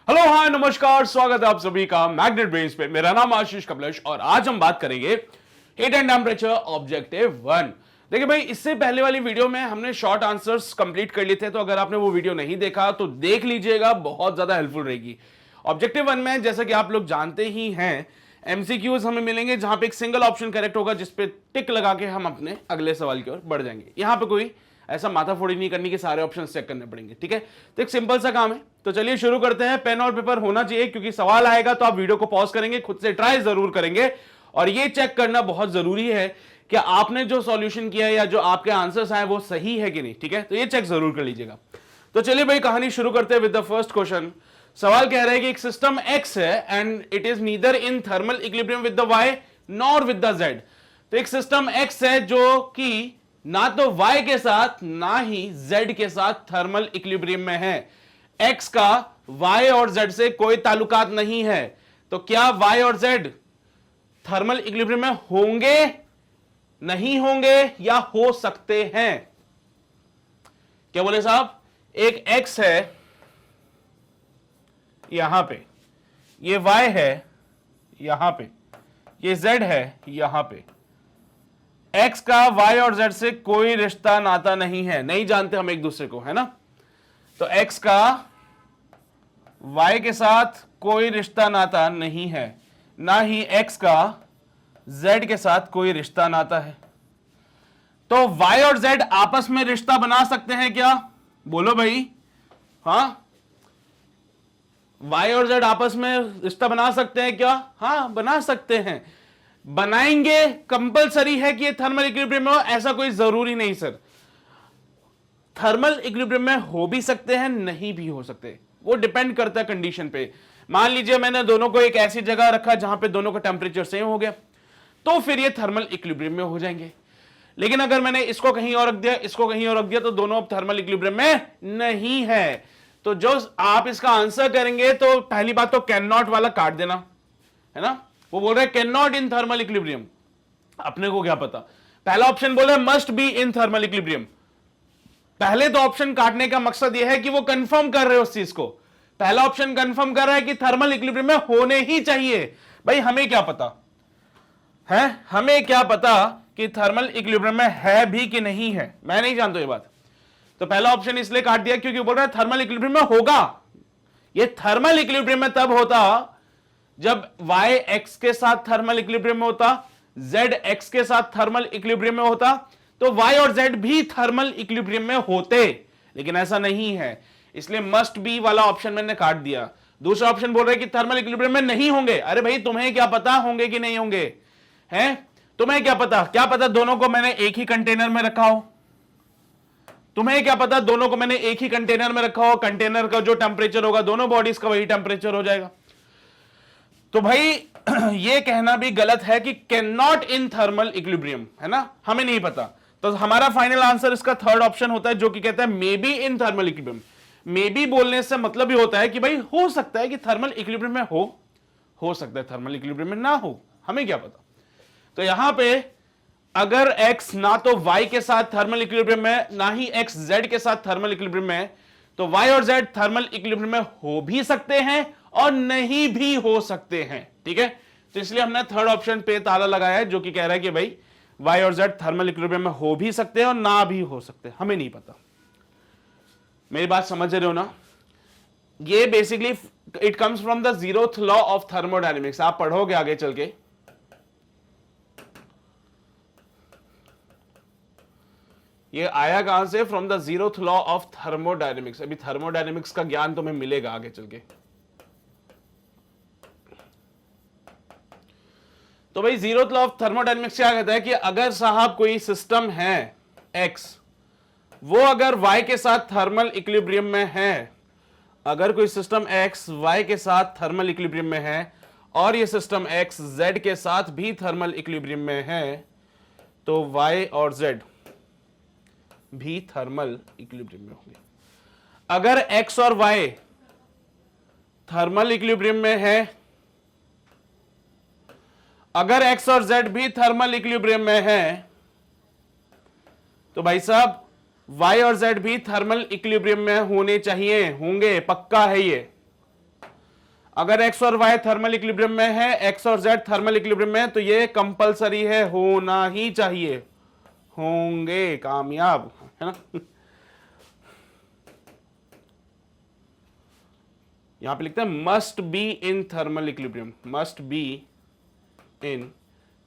Hello hi नमस्कार, स्वागत है आप सभी का मैग्नेट ब्रेन्स पे। मेरा नाम आशीष कमलेश और आज हम बात करेंगे हीट एंड टेम्परेचर ऑब्जेक्टिव 1। देखिए भाई, इससे पहले वाली वीडियो में हमने शॉर्ट आंसर्स कंप्लीट कर लिए थे, तो अगर आपने वो वीडियो नहीं देखा तो देख लीजिएगा, बहुत ज्यादा हेल्पफुल रहेगी। ऑब्जेक्टिव 1 में जैसा कि आप लोग जानते ही हैं, एमसीक्यूज हमें मिलेंगे जहां पे एक सिंगल ऑप्शन करेक्ट होगा, जिसपे टिक लगा के हम अपने अगले सवाल की ओर बढ़ जाएंगे। यहां पे कोई ऐसा माथाफोड़ी नहीं करनी कि सारे ऑप्शन चेक करने पड़ेंगे, ठीक है। तो एक सिंपल सा काम है, तो चलिए शुरू करते हैं। पेन और पेपर होना चाहिए, क्योंकि सवाल आएगा तो आप वीडियो को पॉज करेंगे, खुद से ट्राई जरूर करेंगे और ये चेक करना बहुत जरूरी है कि आपने जो सॉल्यूशन किया है या जो आपके आंसर्स आए वो सही है कि नहीं, ठीक है। तो ये चेक जरूर कर लीजिएगा। तो चलिए भाई, कहानी शुरू करते हैं विद द फर्स्ट क्वेश्चन। सवाल कह रहा है कि एक सिस्टम एक्स है and it is neither in thermal equilibrium with the Y nor with the Z. तो एक सिस्टम एक्स है जो कि ना तो y के साथ ना ही z के साथ थर्मल इक्विलिब्रियम में है। x का y और z से कोई ताल्लुकात नहीं है, तो क्या y और z थर्मल इक्विलिब्रियम में होंगे, नहीं होंगे या हो सकते हैं? क्या बोले साहब? एक x है यहां पे, ये y है यहां पे, ये z है यहां पे। x का y और z से कोई रिश्ता नाता नहीं है, नहीं जानते हम एक दूसरे को, है ना। तो x का y के साथ कोई रिश्ता नाता नहीं है, ना ही x का z के साथ कोई रिश्ता नाता है। तो y और z आपस में रिश्ता बना सकते हैं क्या? बोलो भाई। हाँ, y और z आपस में रिश्ता बना सकते हैं क्या? हाँ, बना सकते हैं। बनाएंगे, कंपलसरी है कि ये थर्मल इक्विलिब्रियम में हो? ऐसा कोई जरूरी नहीं सर। थर्मल इक्विलिब्रियम में हो भी सकते हैं, नहीं भी हो सकते, वो डिपेंड करता है कंडीशन पे। मान लीजिए मैंने दोनों को एक ऐसी जगह रखा जहां पे दोनों का टेम्परेचर सेम हो गया, तो फिर ये थर्मल इक्विलिब्रियम में हो जाएंगे। लेकिन अगर मैंने इसको कहीं और रख दिया, इसको कहीं और रख दिया, तो दोनों अब थर्मल इक्विलिब्रियम में नहीं है। तो जो आप इसका आंसर करेंगे, तो पहली बात तो कैन नॉट वाला काट देना, है ना। वो बोल रहा है can not in thermal equilibrium, अपने को क्या पता। पहला ऑप्शन बोल रहा है must be in thermal equilibrium. पहले दो ऑप्शन काटने का मकसद यह है कि वो कंफर्म कर रहे हो उस चीज को। पहला ऑप्शन कंफर्म कर रहा है कि थर्मल इक्विलिब्रियम में होने ही चाहिए। भाई हमें क्या पता है, हमें क्या पता कि थर्मल इक्विलिब्रियम में है भी कि नहीं है, मैं नहीं जानता ये बात। तो पहला ऑप्शन इसलिए काट दिया क्योंकि बोल रहा है थर्मल इक्विलिब्रियम में होगा। ये थर्मल इक्विलिब्रियम में तब होता जब y x के साथ थर्मल इक्विलिब्रियम में होता, z x के साथ थर्मल इक्विलिब्रियम में होता, तो y और z भी थर्मल इक्विलिब्रियम में होते। लेकिन ऐसा नहीं है, इसलिए मस्ट बी वाला ऑप्शन मैंने काट दिया। दूसरा ऑप्शन बोल रहे कि थर्मल इक्विलिब्रियम में नहीं होंगे। अरे भाई, तुम्हें क्या पता होंगे कि नहीं होंगे, हैं? तुम्हें क्या पता? क्या पता दोनों को मैंने एक ही कंटेनर में रखा हो। तुम्हें क्या पता दोनों को मैंने एक ही कंटेनर में रखा हो, कंटेनर का जो टेम्परेचर होगा दोनों बॉडीज का वही टेम्परेचर हो जाएगा। तो भाई ये कहना भी गलत है कि can not in thermal equilibrium, है ना, हमें नहीं पता। तो हमारा फाइनल आंसर इसका थर्ड ऑप्शन होता है, जो कि कहता है may be in thermal equilibrium. May be बोलने से मतलब ही होता है कि भाई हो सकता है कि थर्मल इक्विलिब्रियम में हो सकता है थर्मल इक्विलिब्रियम में ना हो, हमें क्या पता। तो यहां पे अगर x ना तो y के साथ थर्मल इक्विलिब्रियम में, ना ही x z के साथ थर्मल इक्विलिब्रियम में, तो y और z थर्मल इक्विलिब्रियम में हो भी सकते हैं और नहीं भी हो सकते हैं, ठीक है। तो इसलिए हमने थर्ड ऑप्शन पे ताला लगाया है, जो कि कह रहा है कि भाई y और z थर्मल इक्विलिब्रियम में हो भी सकते हैं और ना भी हो सकते हैं, हमें नहीं पता। मेरी बात समझ रहे हो ना? ये basically it comes from the zeroth law of thermodynamics, आप पढ़ोगे आगे चल के। ये आया कहां से? From the zeroth law of thermodynamics. अभी थर्मोडायनेमिक्स का ज्ञान तुम्हें मिलेगा आगे चल के। तो भाई जीरोथ लॉ ऑफ थर्मोडायनेमिक्स क्या कहता है कि अगर साहब कोई सिस्टम है x, वो अगर y के साथ थर्मल इक्विलिब्रियम में है, अगर कोई सिस्टम x y के साथ थर्मल इक्विलिब्रियम में है और ये सिस्टम x z के साथ भी थर्मल इक्विलिब्रियम में है, तो y और z भी थर्मल इक्विलिब्रियम में होंगे। अगर x और y थर्मल इक्विलिब्रियम में है, अगर x और z भी थर्मल इक्विलिब्रियम में है, तो भाई साहब y और z भी थर्मल इक्विलिब्रियम में होने चाहिए, होंगे, पक्का है ये। अगर एक्स और वाई थर्मल इक्विलिब्रियम में है, एक्स और जेड थर्मल इक्विलिब्रियम में है, तो ये कंपलसरी है, होना ही चाहिए, होंगे कामयाब, है ना। यहां पे लिखते हैं must be in thermal equilibrium, must be in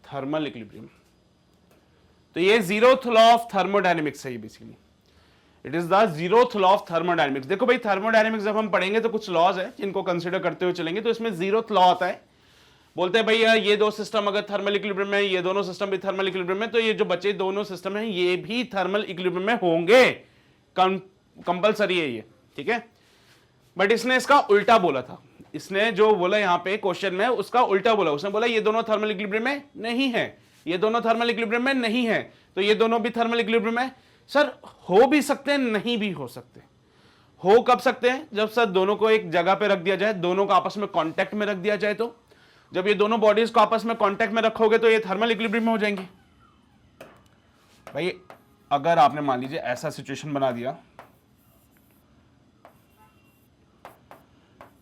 thermal equilibrium. तो ये जीरोथ लॉ ऑफ थर्मोडायनेमिक्स है, ये basically it is the zeroth law of thermodynamics. देखो भाई थर्मोडायनेमिक्स जब हम पढ़ेंगे तो कुछ लॉज है जिनको कंसीडर करते हुए चलेंगे, तो इसमें जीरोथ लॉ आता है, बोलते हैं भैया ये दो सिस्टम अगर थर्मल इक्विलिब्रियम में, ये दोनों सिस्टम भी थर्मल इक्विलिब्रियम में, तो ये जो बचे दोनों सिस्टम हैं ये भी थर्मल इक्विलिब्रियम में होंगे, कंपलसरी है ये, ठीक है। बट इसने इसका उल्टा बोला था, इसने जो बोला यहां पे क्वेश्चन में उसका उल्टा बोला, उसने बोला ये दोनों थर्मल इक्विलिब्रियम में नहीं है, ये दोनों थर्मल इक्विलिब्रियम में नहीं है, तो ये दोनों भी थर्मल इक्विलिब्रियम में। सर हो भी सकते हैं, नहीं भी हो सकते। हो कब सकते हैं? जब सर दोनों को एक जगह पे रख दिया जाए, दोनों को आपस में कांटेक्ट में रख दिया जाए, तो जब ये दोनों बॉडीज को आपस में कांटेक्ट में रखोगे तो ये थर्मल इक्विलिब्रियम में हो जाएंगे। भाई अगर आपने मान लीजिए ऐसा सिचुएशन बना दिया,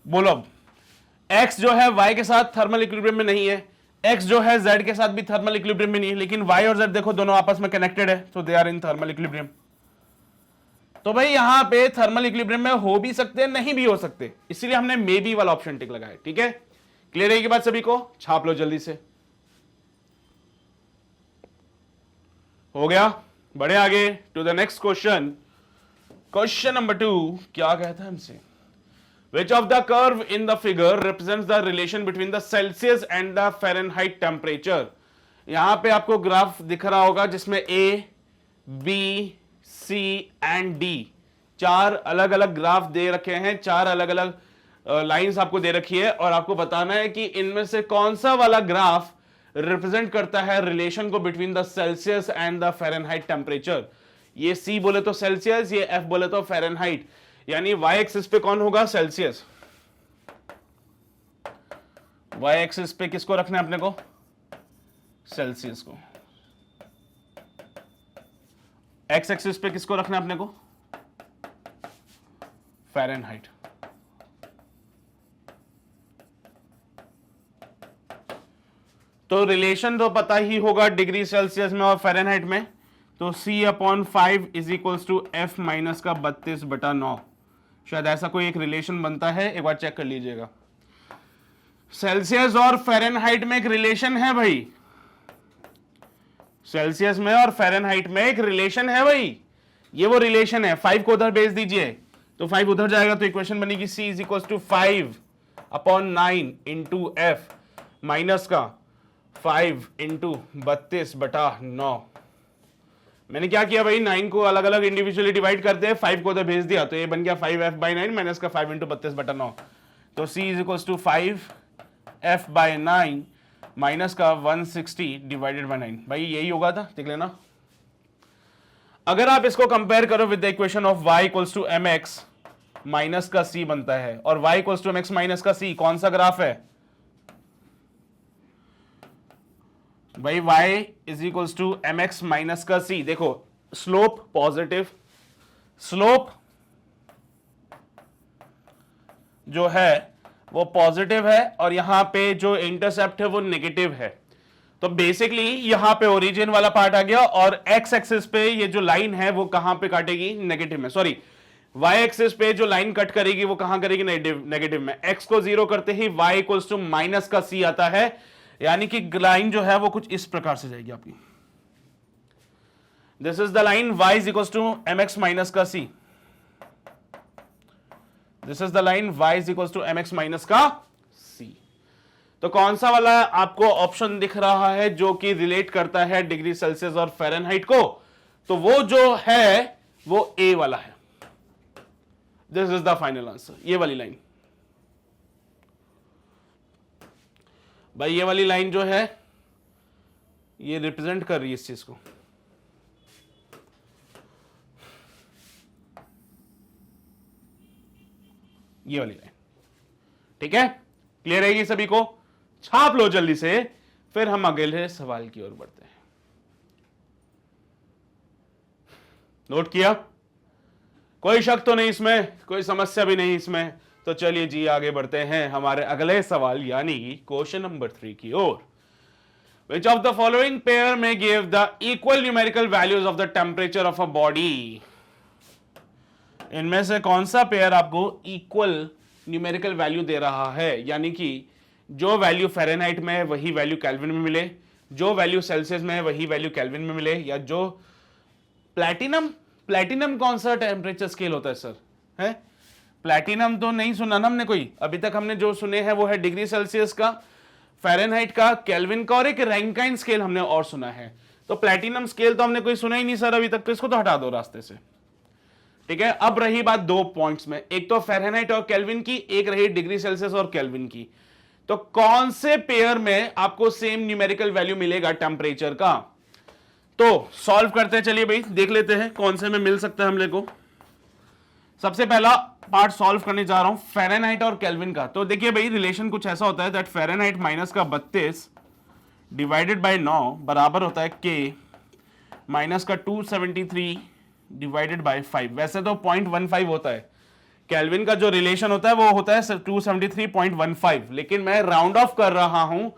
बोलो अब x जो है y के साथ थर्मल इक्विलिब्रियम में नहीं है, x जो है z के साथ भी थर्मल इक्विलिब्रियम में नहीं है, लेकिन y और z देखो दोनों आपस में कनेक्टेड है, तो they are in thermal equilibrium. तो भाई यहां पे थर्मल इक्विलिब्रियम में हो भी सकते हैं, नहीं भी हो सकते, इसीलिए हमने मे बी वाला ऑप्शन टिक लगाया, ठीक है। क्लियर है ये बात सभी को? छाप लो जल्दी से, हो गया। बढ़े आगे to the next question. Question number 2 क्या कहता है हमसे, Which of the curve in the figure represents the relation between the Celsius and the Fahrenheit temperature? यहां पे आपको ग्राफ दिख रहा होगा जिसमें A, B, C and D चार अलग अलग ग्राफ दे रखे हैं, चार अलग अलग लाइंस आपको दे रखी है, और आपको बताना है कि इनमें से कौन सा वाला ग्राफ रिप्रेजेंट करता है रिलेशन को between the Celsius and the Fahrenheit temperature. ये C बोले तो सेल्सियस, ये F बोले तो फ़ारेनहाइट, यानी वाई एक्सिस पे कौन होगा? सेल्सियस। वाई एक्सिस पे किसको रखना है अपने को? सेल्सियस को। एक्स एक्सिस पे किसको रखना है अपने को? फ़ारेनहाइट। तो रिलेशन तो पता ही होगा डिग्री सेल्सियस में और फ़ारेनहाइट में, तो C/5 is equals to F minus का 32/9, शायद ऐसा कोई एक रिलेशन बनता है, एक बार चेक कर लीजिएगा। सेल्सियस और फ़ारेनहाइट में एक रिलेशन है भाई, सेल्सियस में और फ़ारेनहाइट में एक रिलेशन है भाई, ये वो रिलेशन है। 5 को उधर भेज दीजिए तो 5 उधर जाएगा, तो इक्वेशन बनेगी C is equals to 5/9 into F minus का 5 इंटू 32/9। मैंने क्या किया भाई, 9 को अलग अलग इंडिविजुअली डिवाइड करते हैं, 5 को उधर भेज दिया, तो ये बन गया 5F/9 माइनस का 5 इंटू 32/9। तो C is equals to 5F/9 minus का 160 डिवाइडेड बाय 9। भाई यही होगा था, देख लेना। अगर आप इसको कंपेयर करो with the equation of y equals to mx minus का c बनता है, और y equals to mx minus का c कौन सा ग्राफ है भाई? y is equals to mx minus का c। देखो स्लोप पॉजिटिव, स्लोप जो है वो पॉजिटिव है, और यहां पे जो इंटरसेप्ट है वो नेगेटिव है। तो बेसिकली यहां पे ओरिजिन वाला पार्ट आ गया, और एक्स एक्सिस पे ये जो लाइन है वो कहां पे काटेगी? नेगेटिव में। सॉरी, वाई एक्सिस पे जो लाइन कट करेगी वो कहां करेगी? नेगेटिव में। एक्स को 0 करते ही y इक्वल्स टू माइनस का c आता है, यानी कि लाइन जो है वो कुछ इस प्रकार से जाएगी आपकी। This is the line y is equals to mx minus का c। This is the line y is equals to mx minus का c। तो कौन सा वाला आपको ऑप्शन दिख रहा है जो कि रिलेट करता है डिग्री सेल्सियस और फ़ारेनहाइट को? तो वो जो है वो ए वाला है। This is the final answer, ये वाली लाइन। भाई ये वाली लाइन जो है ये रिप्रेजेंट कर रही है इस चीज को। ये वाली लाइन, ठीक है? क्लियर है ये सभी को? छाप लो जल्दी से, फिर हम अगले सवाल की ओर बढ़ते हैं। नोट किया? कोई शक तो नहीं इसमें, कोई समस्या भी नहीं इसमें? तो चलिए जी आगे बढ़ते हैं हमारे अगले सवाल यानी कि क्वेश्चन नंबर 3 की ओर। Which of the following pair may give the equal numerical values of the temperature of a body? इनमें से कौन सा पेयर आपको इक्वल न्यूमेरिकल वैल्यू दे रहा है, यानी कि जो वैल्यू फ़ारेनहाइट में है वही वैल्यू केल्विन में मिले, जो वैल्यू सेल्सियस में है वही वैल्यू केल्विन में मिले, या जो प्लैटिनम कौन सा टेम्परेचर स्केल होता है सर? है प्लैटिनम तो नहीं सुना ना हमने कोई, अभी तक हमने जो सुने हैं वो है डिग्री सेल्सियस का, फ़ारेनहाइट का, केल्विन का और एक रैंकाइन स्केल हमने और सुना है। तो प्लैटिनम स्केल तो हमने कोई सुना ही नहीं सर अभी तक, तो इसको तो हटा दो रास्ते से। ठीक है, अब रही बात दो पॉइंट्स में, एक तो फ़ारेनहाइट और केल्विन की, एक रही डिग्री सेल्सियस और केल्विन की। तो कौन से पेयर में आपको सेम न्यूमेरिकल वैल्यू मिलेगा टेम्परेचर का? तो सॉल्व करते हैं, चलिए भाई देख लेते हैं कौन से में मिल सकता है हमले को। सबसे पहला पार्ट सॉल्व करने जा रहा हूं फ़ारेनहाइट और केल्विन का। तो देखिए भाई रिलेशन कुछ ऐसा होता है दैट फ़ारेनहाइट माइनस का 32 डिवाइडेड बाय 9 बराबर होता है के माइनस का 273 डिवाइडेड बाय 5। वैसे तो 0.15 होता है, केल्विन का जो रिलेशन होता है वो होता है 273.15, लेकिन मैं राउंड ऑफ कर रहा हूं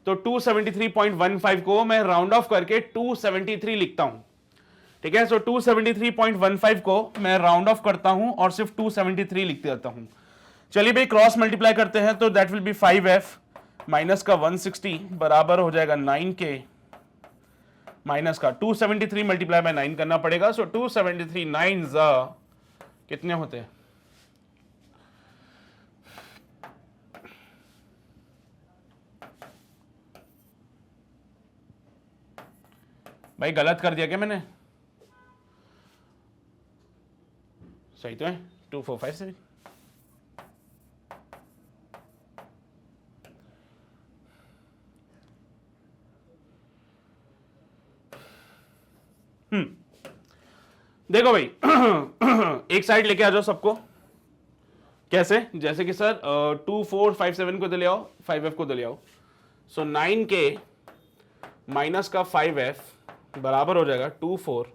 तो 273.15 को मैं राउंड ऑफ करके 273 लिखता हूं। ठीक है, सो 273.15 को मैं राउंड ऑफ करता हूं और सिर्फ 273 लिख देता हूं। चलिए भाई क्रॉस मल्टीप्लाई करते हैं, तो that will be 5f minus का 160 बराबर हो जाएगा 9k माइनस का 273 मल्टीप्लाई बाय 9 करना पड़ेगा। सो 273 9 कितने होते हैं? भाई गलत कर दिया क्या मैंने? सही तो है, 2457। देखो भाई एक साइड लेके आ जाओ सबको। कैसे? जैसे कि सर 2457 को ले आओ, 5f को ले आओ। सो 9k माइनस का 5f बराबर हो जाएगा 24।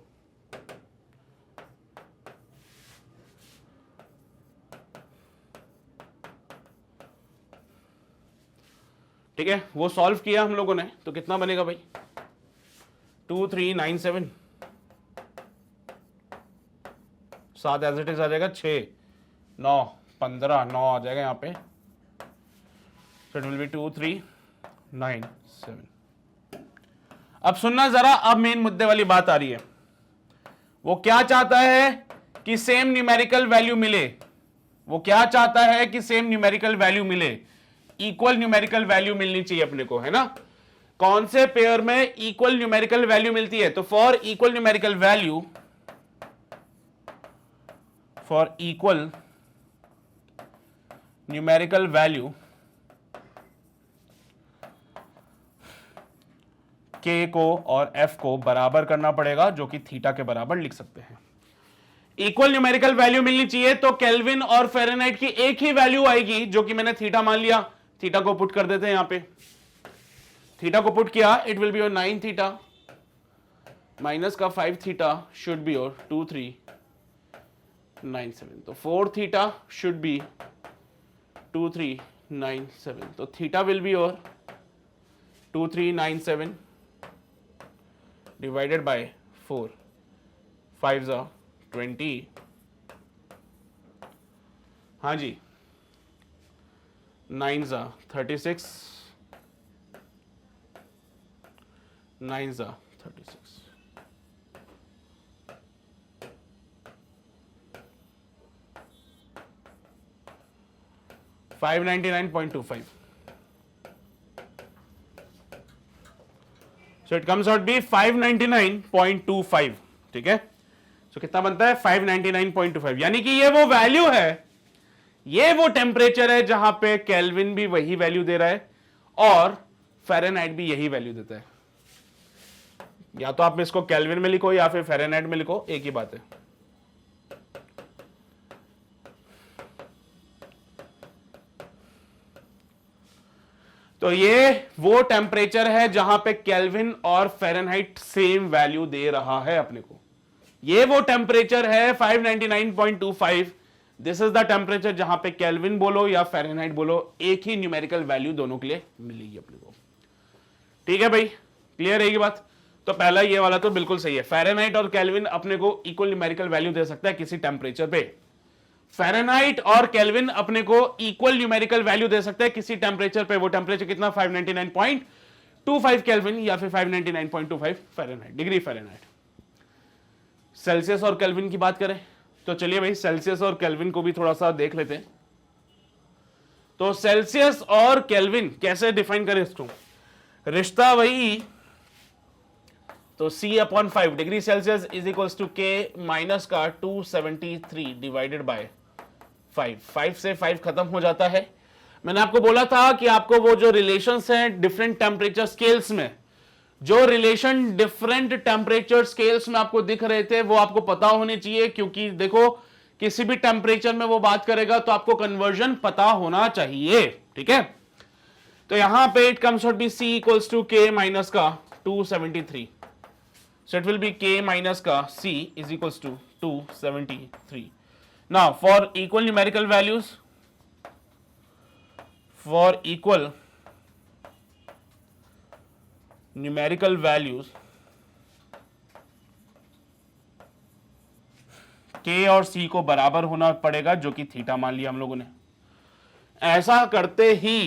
ठीक है, वो सॉल्व किया हम लोगों ने, तो कितना बनेगा भाई? 2397। 7 एज इट इज आ जाएगा, 6 9 15 9 आ जाएगा यहाँ पे। It will be 2397। अब सुनना जरा, अब मेन मुद्दे वाली बात आ रही है। वो क्या चाहता है कि सेम न्यूमेरिकल वैल्यू मिले, वो क्या चाहता है कि सेम न्यूमेरिकल वैल्यू मिले, इक्वल न्यूमेरिकल वैल्यू मिलनी चाहिए अपने को, है ना? कौन से पेयर में इक्वल न्यूमेरिकल वैल्यू मिलती है? तो for equal numerical value, for equal numerical value के को और एफ को बराबर करना पड़ेगा, जो कि थीटा के बराबर लिख सकते हैं। इक्वल न्यूमेरिकल वैल्यू मिलनी चाहिए तो केल्विन और फ़ारेनहाइट की एक ही वैल्यू आएगी, जो कि मैंने थीटा मान लिया। थीटा को पुट कर देते हैं यहां पे, थीटा को पुट किया, it will be your 9 theta minus का 5 थीटा शुड बी योर 2397। तो 4 थीटा शुड बी 2397। तो theta will be your 2397 divided by 4, 5 20। हाँ जी, 9 36, 9 36। $599.25। So it comes out be 599.25। ठीक है, so कितना बनता है? 599.25। यानी कि ये वो वैल्यू है, ये वो टेम्परेचर है जहां पे केल्विन भी वही वैल्यू दे रहा है और फ़ारेनहाइट भी यही वैल्यू देता है। या तो आप इसको केल्विन में लिखो या फिर फ़ारेनहाइट में लिखो, एक ही बात है। तो ये वो टेम्परेचर है जहां पे केल्विन और फ़ारेनहाइट सेम वैल्यू दे रहा है अपने को। ये वो टेम्परेचर है 599.25 दिस इज द टेम्परेचर जहां पे केल्विन बोलो या फ़ारेनहाइट बोलो, एक ही न्यूमेरिकल वैल्यू दोनों के लिए मिलेगी अपने को। ठीक है भाई, क्लियर है ये बात? तो पहला ये वाला तो बिल्कुल सही है, फ़ारेनहाइट और केल्विन अपने को इक्वल न्यूमेरिकल वैल्यू दे सकता है किसी टेम्परेचर पे। फ़ारेनहाइट और केल्विन अपने को इक्वल न्यूमेरिकल वैल्यू दे सकते हैं किसी टेम्परेचर पे। वो टेम्परेचर कितना? 599.25 केल्विन या फिर 599.25 फ़ारेनहाइट, डिग्री फ़ारेनहाइट। सेल्सियस और केल्विन की बात करें तो चलिए भाई सेल्सियस और केल्विन को भी थोड़ा सा देख लेते हैं। तो सेल्सियस और केल्विन कैसे डिफाइन करें इसको? रिश्ता वही, तो C/5 degree Celsius is equals to K minus का 273 डिवाइडेड बाय 5। 5 से 5 खत्म हो जाता है। मैंने आपको बोला था कि आपको वो जो रिलेशंस हैं डिफरेंट टेम्परेचर स्केल्स में, जो रिलेशन डिफरेंट टेम्परेचर स्केल्स में आपको दिख रहे थे वो आपको पता होने चाहिए, क्योंकि देखो किसी भी टेम्परेचर में वो बात करेगा तो आपको कन्वर्जन पता होना चाहिए। ठीक है, तो यहां पे it comes out be C equals to K minus का 273, so it will be k minus ka C is equals to 273. Now for equal numerical values, k और C को बराबर होना पड़ेगा, जो कि थीटा मान लिया हम लोगों ने। ऐसा करते ही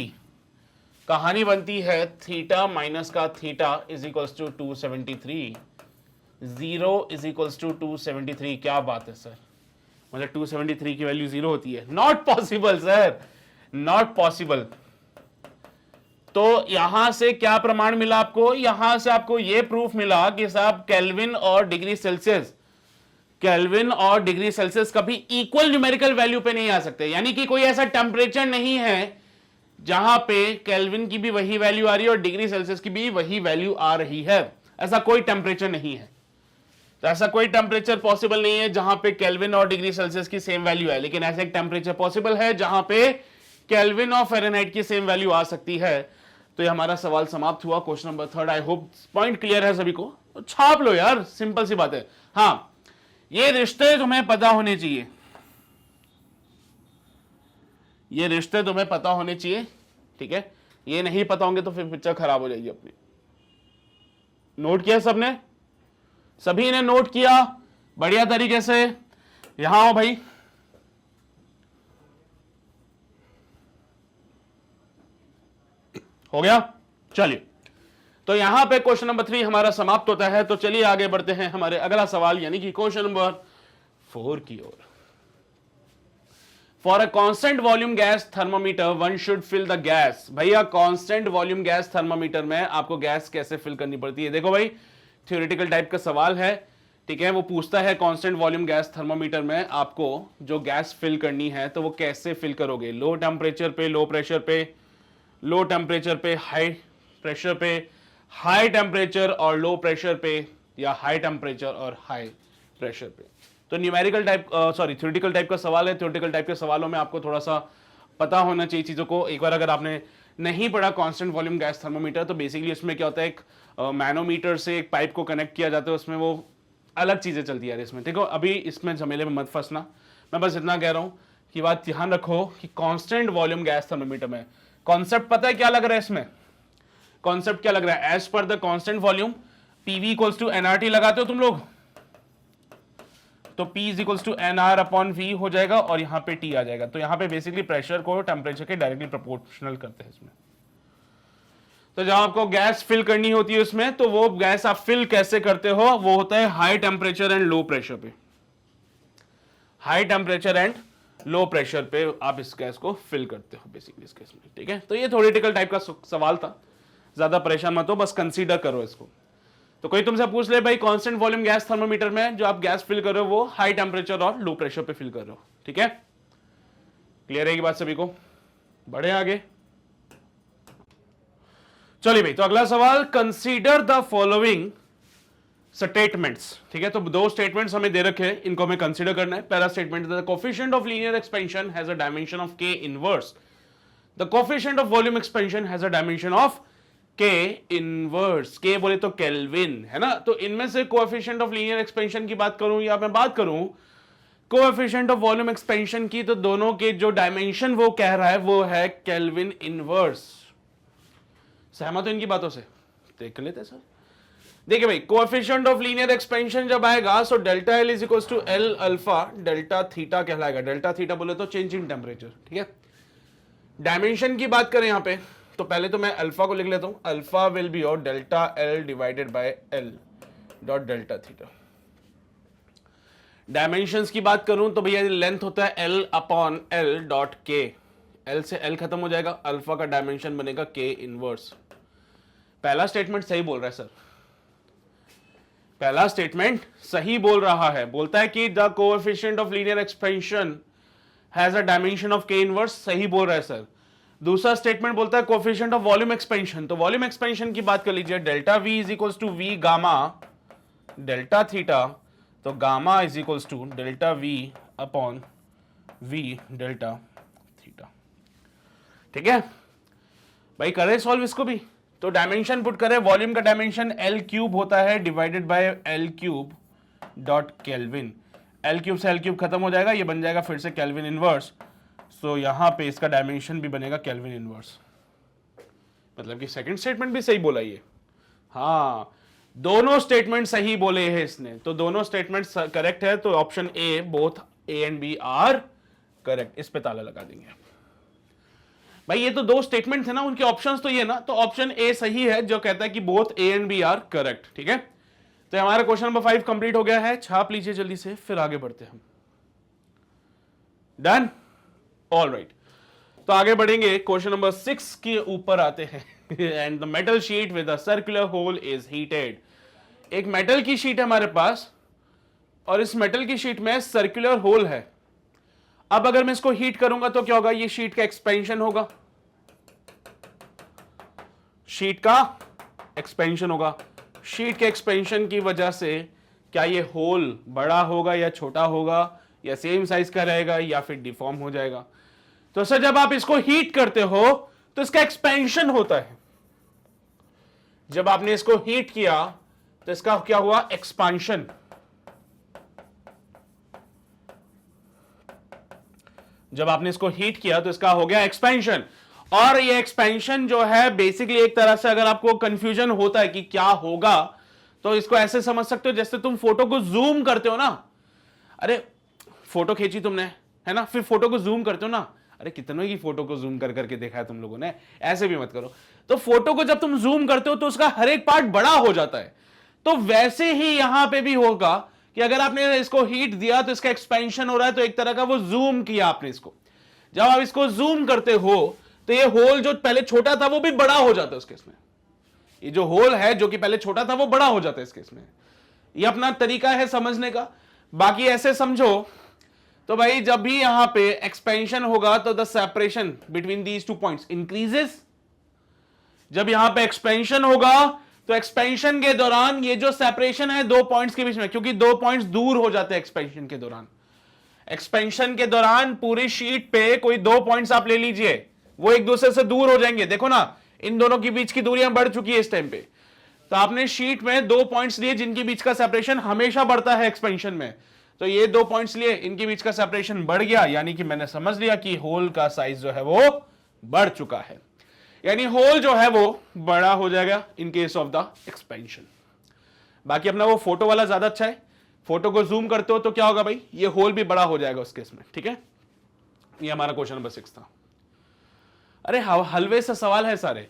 कहानी बनती है थीटा माइनस का theta is equals to 273, 0 is equals to 273। क्या बात है सर, मतलब 273 की वैल्यू 0 होती है? Not possible sir, not possible. तो यहां से क्या प्रमाण मिला आपको? यहां से आपको यह प्रूफ मिला कि साहब केल्विन और डिग्री सेल्सियस कभी इक्वल न्यूमेरिकल वैल्यू पे नहीं आ सकते। यानी कि कोई ऐसा टेम्परेचर नहीं है जहां पे केल्विन की भी वही वैल्यू आ रही है और डिग्री सेल्सियस की भी वही वैल्यू आ रही है। ऐसा कोई टेम्परेचर नहीं है। तो ऐसा कोई टेम्परेचर पॉसिबल नहीं है जहां पे केल्विन और डिग्री सेल्सियस की सेम वैल्यू है, लेकिन ऐसा एक टेम्परेचर पॉसिबल है जहां पे केल्विन और फ़ारेनहाइट की सेम वैल्यू आ सकती है। तो ये हमारा सवाल समाप्त हुआ, question number 3। I hope point clear है सभी को। तो छाप लो यार, सिंपल सी बात है। हाँ, ये रिश्ते तुम्हें पता होने चाहिए, ये रिश्ते तुम्हें पता होने चाहिए। ठीक है, ये नहीं पता होंगे तो फिर पिक्चर खराब हो जाएगी अपनी। नोट किया सबने? सभी ने नोट किया बढ़िया तरीके से? यहां आओ भाई। हो गया? चलिए, तो यहां पे क्वेश्चन नंबर 3 हमारा समाप्त होता है। तो चलिए आगे बढ़ते हैं हमारे अगला सवाल, यानी कि क्वेश्चन नंबर 4 की ओर। For a constant volume gas thermometer one should fill the gas. भैया कांस्टेंट वॉल्यूम गैस थर्मोमीटर में आपको गैस कैसे फिल करनी पड़ती है? देखो भाई, थ्योरेटिकल टाइप का सवाल है। ठीक है, वो पूछता है कांस्टेंट वॉल्यूम गैस थर्मोमीटर में आपको जो गैस फिल करनी है तो वो कैसे फिल करोगे? लो टेम्परेचर पे लो प्रेशर पे, लो टेम्परेचर पे हाई प्रेशर पे, हाई टेम्परेचर और लो प्रेशर पे, या हाई टेम्परेचर और हाई प्रेशर पे। तो न्यूमेरिकल टाइप थ्योरेटिकल टाइप का सवाल है। थ्योरेटिकल टाइप के सवालों में आपको थोड़ा सा पता होना चाहिए चीज़ों को। एक बार अगर आपने नहीं पढ़ा कांस्टेंट वॉल्यूम गैस थर्मोमीटर, तो बेसिकली इसमें क्या होता है, एक मैनोमीटर से एक पाइप को कनेक्ट किया जाता है, उसमें वो अलग चीज़ें चलती है इसमें। देखो अभी इसमें झमेले में मत फंसना, मैं बस इतना कह रहा हूँ कि बात ध्यान रखो कि कांस्टेंट वॉल्यूम गैस थर्मोमीटर में कॉन्सेप्ट पता है क्या लग रहा है? इसमें कॉन्सेप्ट क्या लग रहा है? As per the constant volume PV equals to NRT लगाते हो तुम लोग, तो P is equals to NR upon V हो जाएगा और यहाँ पे T आ जाएगा। तो यहाँ पे बेसिकली प्रेशर को टेम्परेचर के डायरेक्टली प्रोपोर्शनल करते हैं इसमें। तो जहां आपको गैस फिल करनी होती है उसमें, तो वो गैस आप फिल कैसे करते हो? वो होता है high temperature and low pressure पे। High temperature and low pressure पे आप इस गैस को फिल करते हो बेसिकली इस केस में। ठीक है, तो ये थ्योरेटिकल टाइप का सवाल था, ज्यादा परेशान मत हो, बस कंसीडर करो इसको। तो कोई तुमसे पूछ ले भाई कांस्टेंट वॉल्यूम गैस थर्मोमीटर में जो आप गैस फिल कर रहे हो वो हाई टेम्परेचर और लो प्रेशर पे फिल कर रहे हो। ठीक है, क्लियर है ये बात सभी को? बढ़े आगे। चलिए भाई, तो अगला सवाल, कंसीडर द फॉलोइंग स्टेटमेंट्स। ठीक है, तो दो स्टेटमेंट्स हमें दे रखे हैं, इनको हमें कंसीडर करना है। पहला statement, the coefficient of linear expansion has a dimension of k inverse. The coefficient of volume expansion has a dimension of k inverse. k बोले तो केल्विन है ना। तो इनमें से कोएफिशिएंट ऑफ लीनियर एक्सपेंशन की बात करूं या मैं बात करूं कोएफिशिएंट ऑफ वॉल्यूम एक्सपेंशन की, तो दोनों के जो डायमेंशन वो कह रहा है वो है केल्विन इनवर्स। सहमत हो इनकी बातों से? देख लेते हैं सर। देखिए भाई, कोएफिशिएंट ऑफ लीनियर एक्सपेंशन जब आएगा so delta L is equals to L alpha delta theta कहलाएगा। डेल्टा थीटा बोले तो चेंज इन टेम्परेचर, ठीक है। डायमेंशन की बात करें यहां पे, तो पहले तो मैं अल्फा को लिख लेता हूं। अल्फा विल बी और delta L divided by L dot delta theta. Dimensions की बात करूं तो भैया लेंथ होता है एल अपॉन एल डॉट के। एल से एल खत्म हो जाएगा, अल्फा का डायमेंशन बनेगा के इनवर्स। पहला स्टेटमेंट सही बोल रहा है सर, पहला स्टेटमेंट सही बोल रहा है। बोलता है कि the coefficient of linear expansion has a dimension of K inverse, सही बोल रहा है सर। दूसरा स्टेटमेंट बोलता है कोएफिशिएंट ऑफ वॉल्यूम एक्सपेंशन, तो वॉल्यूम एक्सपेंशन की बात कर लीजिए। Delta V is equals to V gamma delta theta, तो gamma is equals to delta V upon V delta theta. ठीक है भाई, करें सॉल्व इसको भी। तो डायमेंशन पुट करें, वॉल्यूम का डायमेंशन एल क्यूब होता है divided by L cube dot kelvin. L cube से एल क्यूब खत्म हो जाएगा, ये बन जाएगा फिर से केल्विन इनवर्स। सो यहां पे इसका डायमेंशन भी बनेगा केल्विन इनवर्स। मतलब कि सेकंड स्टेटमेंट भी सही बोला ये। हाँ, दोनों स्टेटमेंट सही बोले हैं इसने, तो दोनों स्टेटमेंट करेक्ट है। तो option A, both A and B are correct. इस पे ताला लगा देंगे भाई। ये तो दो स्टेटमेंट थे ना, उनके ऑप्शंस तो ये ना, तो ऑप्शन ए सही है जो कहता है कि both A and B are correct. ठीक है, तो हमारा क्वेश्चन नंबर 5 कंप्लीट हो गया है। छाप लीजिए जल्दी से, फिर आगे बढ़ते हैं हम। Done, all right. तो आगे बढ़ेंगे, क्वेश्चन नंबर 6 के ऊपर आते हैं। And the metal sheet with a circular hole is heated. एक मेटल की शीट है हमारे पास, और इस मेटल की शीट में सर्कुलर होल है। अब अगर मैं इसको हीट करूंगा तो क्या होगा? ये शीट का एक्सपेंशन होगा, शीट का एक्सपेंशन होगा। शीट के एक्सपेंशन की वजह से क्या ये होल बड़ा होगा या छोटा होगा, या सेम साइज का रहेगा, या फिर डिफॉर्म हो जाएगा? तो सर जब आप इसको हीट करते हो तो इसका एक्सपेंशन होता है। जब आपने इसको हीट किया तो इसका क्या हुआ? एक्सपांशन। जब आपने इसको हीट किया तो इसका हो गया एक्सपेंशन। और ये एक्सपेंशन जो है बेसिकली एक तरह से, अगर आपको कंफ्यूजन होता है कि क्या होगा, तो इसको ऐसे समझ सकते हो जैसे तुम फोटो को जूम करते हो ना। अरे फोटो खींची तुमने, है ना, फिर फोटो को जूम करते हो ना। अरे कितनों की फोटो को जूम कर करके देखा है तुम लोगों ने, ऐसे भी मत करो। तो फोटो को जब तुम जूम करते हो तो उसका हर एक पार्ट बड़ा हो जाता है। तो वैसे ही यहां पे भी होगा कि अगर आपने इसको हीट दिया तो इसका एक्सपेंशन हो रहा है, तो एक तरह का वो जूम किया आपने इसको। जब आप इसको जूम करते हो तो ये होल जो पहले छोटा था वो भी बड़ा हो जाता है उस केस में। ये जो होल है जो कि पहले छोटा था वो बड़ा हो जाता है इस केस में। ये अपना तरीका है समझने का। बाकी ऐसे समझो तो भाई, जब भी यहां पे एक्सपेंशन होगा तो the separation between these two points increases. जब यहां पे एक्सपेंशन होगा तो एक्सपेंशन के दौरान ये जो सेपरेशन है दो पॉइंट्स के बीच में, क्योंकि दो पॉइंट्स दूर हो जाते हैं एक्सपेंशन के दौरान। एक्सपेंशन के दौरान पूरी शीट पे कोई दो पॉइंट्स आप ले लीजिए, वो एक दूसरे से दूर हो जाएंगे। देखो ना, इन दोनों के बीच की दूरियां बढ़ चुकी है इस टाइम पे। तो आपने शीट में दो पॉइंट्स लिए जिनके बीच का सेपरेशन हमेशा बढ़ता है एक्सपेंशन में। तो ये दो पॉइंट्स लिए, इनके बीच का सेपरेशन बढ़ गया, यानी कि मैंने समझ लिया कि होल का साइज जो है वो बढ़ चुका है, यानी होल जो है वो बड़ा हो जाएगा in case of the expansion. बाकी अपना वो फोटो वाला ज्यादा अच्छा है। फोटो को जूम करते हो तो क्या होगा भाई? ये होल भी बड़ा हो जाएगा उस केस में। ठीक है, ये हमारा क्वेश्चन नंबर 6 था। अरे हलवे से सवाल है सारे,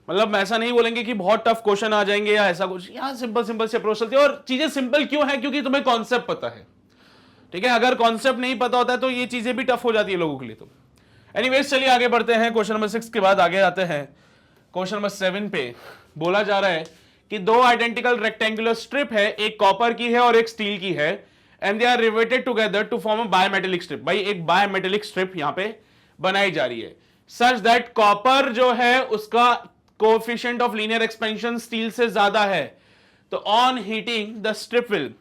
मतलब ऐसा नहीं बोलेंगे कि बहुत टफ क्वेश्चन आ जाएंगे या ऐसा कुछ। यहां सिंपल सिंपल से अप्रोच चलती है। और चीजें सिंपल क्यों है? क्योंकि तुम्हें कॉन्सेप्ट पता है। ठीक है, अगर कॉन्सेप्ट नहीं पता होता है तो ये चीजें भी टफ हो जाती है लोगों के लिए। तो एनीवेज चलिए आगे बढ़ते हैं। क्वेश्चन नंबर 6 के बाद आगे आते हैं क्वेश्चन नंबर 7 पे। बोला जा रहा है कि दो आइडेंटिकल रेक्टेंगुलर स्ट्रिप है, एक कॉपर की है और एक स्टील की है, and they are riveted together to form a bimetallic strip. भाई एक बायोमेटेलिक स्ट्रिप यहां पे बनाई जा रही है, सच दैट कॉपर जो है उसका coefficient of linear expansion steel से ज्यादा है। तो on heating the strip will,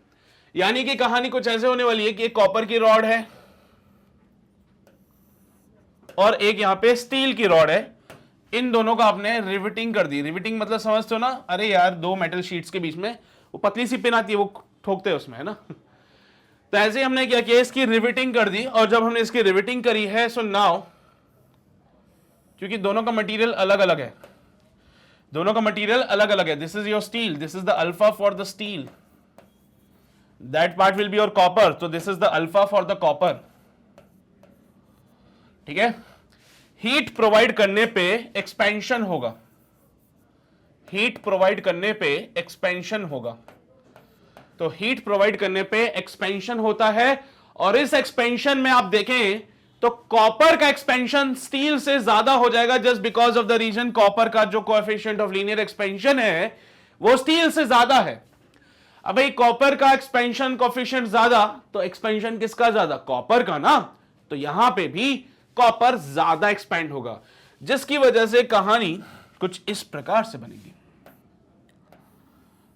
यानी कि कहानी कुछ ऐसे होने वाली है कि एक कॉपर की रॉड है और एक यहां पे स्टील की रॉड है। इन दोनों का आपने रिवेटिंग कर दी। रिवेटिंग मतलब समझते हो ना? अरे यार, दो मेटल शीट्स के बीच में वो पतली सी पिन आती है, वो ठोकते हैं उसमें, है ना। तो ऐसे ही हमने क्या किया, इसकी रिविटिंग कर दी, और जब हमने इसकी रिविटिंग करी है, सो नाउ क्योंकि दोनों का मटेरियल अलग अलग है, दोनों का मटेरियल अलग अलग है, this is your steel, this is the alpha for the steel, that part will be your copper, तो this is the alpha for the copper, ठीक है। हीट प्रोवाइड करने पे एक्सपेंशन होगा, हीट प्रोवाइड करने पे एक्सपेंशन होगा, तो हीट प्रोवाइड करने पे एक्सपेंशन होता है, और इस एक्सपेंशन में आप देखें तो कॉपर का एक्सपेंशन स्टील से ज्यादा हो जाएगा, just because of the reason copper का जो कोएफिशिएंट ऑफ लीनियर एक्सपेंशन है वो स्टील से ज्यादा है। अब भाई कॉपर का एक्सपेंशन कोएफिशिएंट ज्यादा, तो एक्सपेंशन किसका ज्यादा, कॉपर का ना, तो यहां पे भी कॉपर ज्यादा एक्सपेंड होगा, जिसकी वजह से कहानी कुछ इस प्रकार से बनेगी।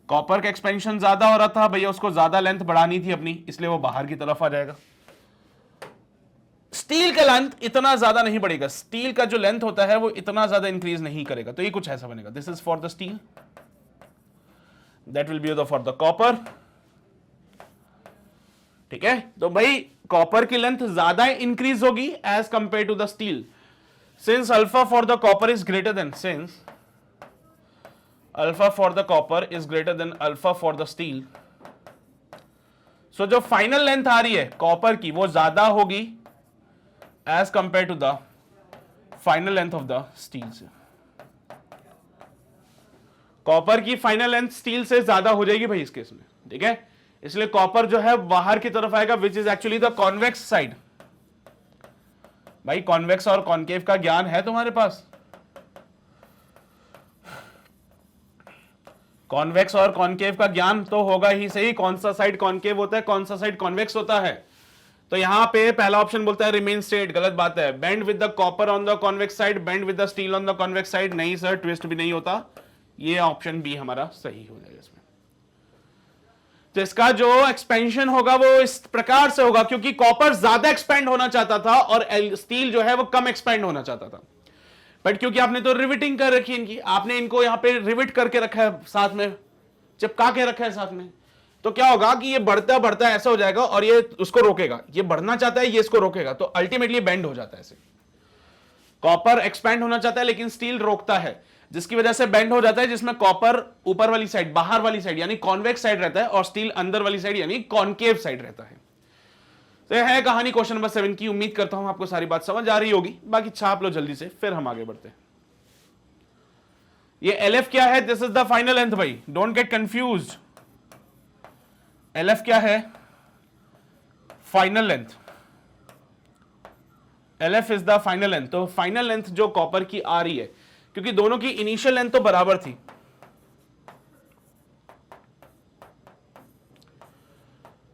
कॉपर का एक्सपेंशन ज्यादा हो रहा था भैया, उसको ज्यादा लेंथ बढ़ानी थी अपनी, इसलिए वो बाहर की तरफ आ जाएगा। स्टील का लेंथ इतना ज्यादा नहीं बढ़ेगा, स्टील का जो लेंथ होता है वो इतना ज्यादा इंक्रीज नहीं करेगा, तो ये कुछ ऐसा बनेगा, this is for the steel, that will be for the copper, ठीक है। तो भाई कॉपर की लेंथ ज्यादा इंक्रीज होगी as compare to the steel, since alpha for the copper is greater than, since alpha for the copper is greater than alpha for the steel, so जो final length आ रही है copper की वो ज्यादा होगी as compare to the final length of the steel से। Copper की final length steel से ज्यादा हो जाएगी भाई इस केस में, ठीक है, इसलिए कॉपर जो है बाहर की तरफ आएगा, which is actually the convex side. भाई कॉन्वेक्स और कॉन्केव का ज्ञान है तुम्हारे पास, कॉन्वेक्स और कॉन्केव का ज्ञान तो होगा ही सही, कौन सा साइड कॉन्केव होता है, कौन सा साइड कॉन्वेक्स होता है। तो यहां पे पहला ऑप्शन बोलता है रिमेन स्ट्रेट, गलत बात है, bend with the copper on the convex side, bend with the steel on the convex side, नहीं सर, ट्विस्ट भी नहीं होता, ये ऑप्शन बी हमारा सही हो जाएगा इसमें। तो इसका जो एक्सपेंशन होगा वो इस प्रकार से होगा, क्योंकि कॉपर ज्यादा एक्सपेंड होना चाहता था और स्टील जो है वो कम एक्सपेंड होना चाहता था, बट क्योंकि आपने तो रिविटिंग कर रखी है इनकी, आपने इनको यहां पे रिविट करके रखा है, साथ में चिपका के रखा है साथ में, तो क्या होगा कि ये बढ़ता बढ़ता ऐसा हो जाएगा और ये उसको रोकेगा, ये बढ़ना चाहता है, ये इसको रोकेगा, तो अल्टीमेटली बेंड हो जाता है ऐसे। कॉपर एक्सपेंड होना चाहता है लेकिन स्टील रोकता है, जिसकी वजह से बेंड हो जाता है, जिसमें कॉपर ऊपर वाली साइड, बाहर वाली साइड यानी कॉन्वेक्स साइड रहता है, और स्टील अंदर वाली साइड यानी कॉनकेव साइड रहता है। तो यह है कहानी क्वेश्चन नंबर 7 की। उम्मीद करता हूं आपको सारी बात समझ आ रही होगी, बाकी छाप लो जल्दी से, फिर हम आगे बढ़ते हैं। ये LF क्या है, this is the final length भाई, डोंट गेट कंफ्यूज्ड। LF क्या है, final length, LF is the final length. तो फाइनल लेंथ जो कॉपर की आ रही है, क्योंकि दोनों की इनिशियल लेंथ तो बराबर थी,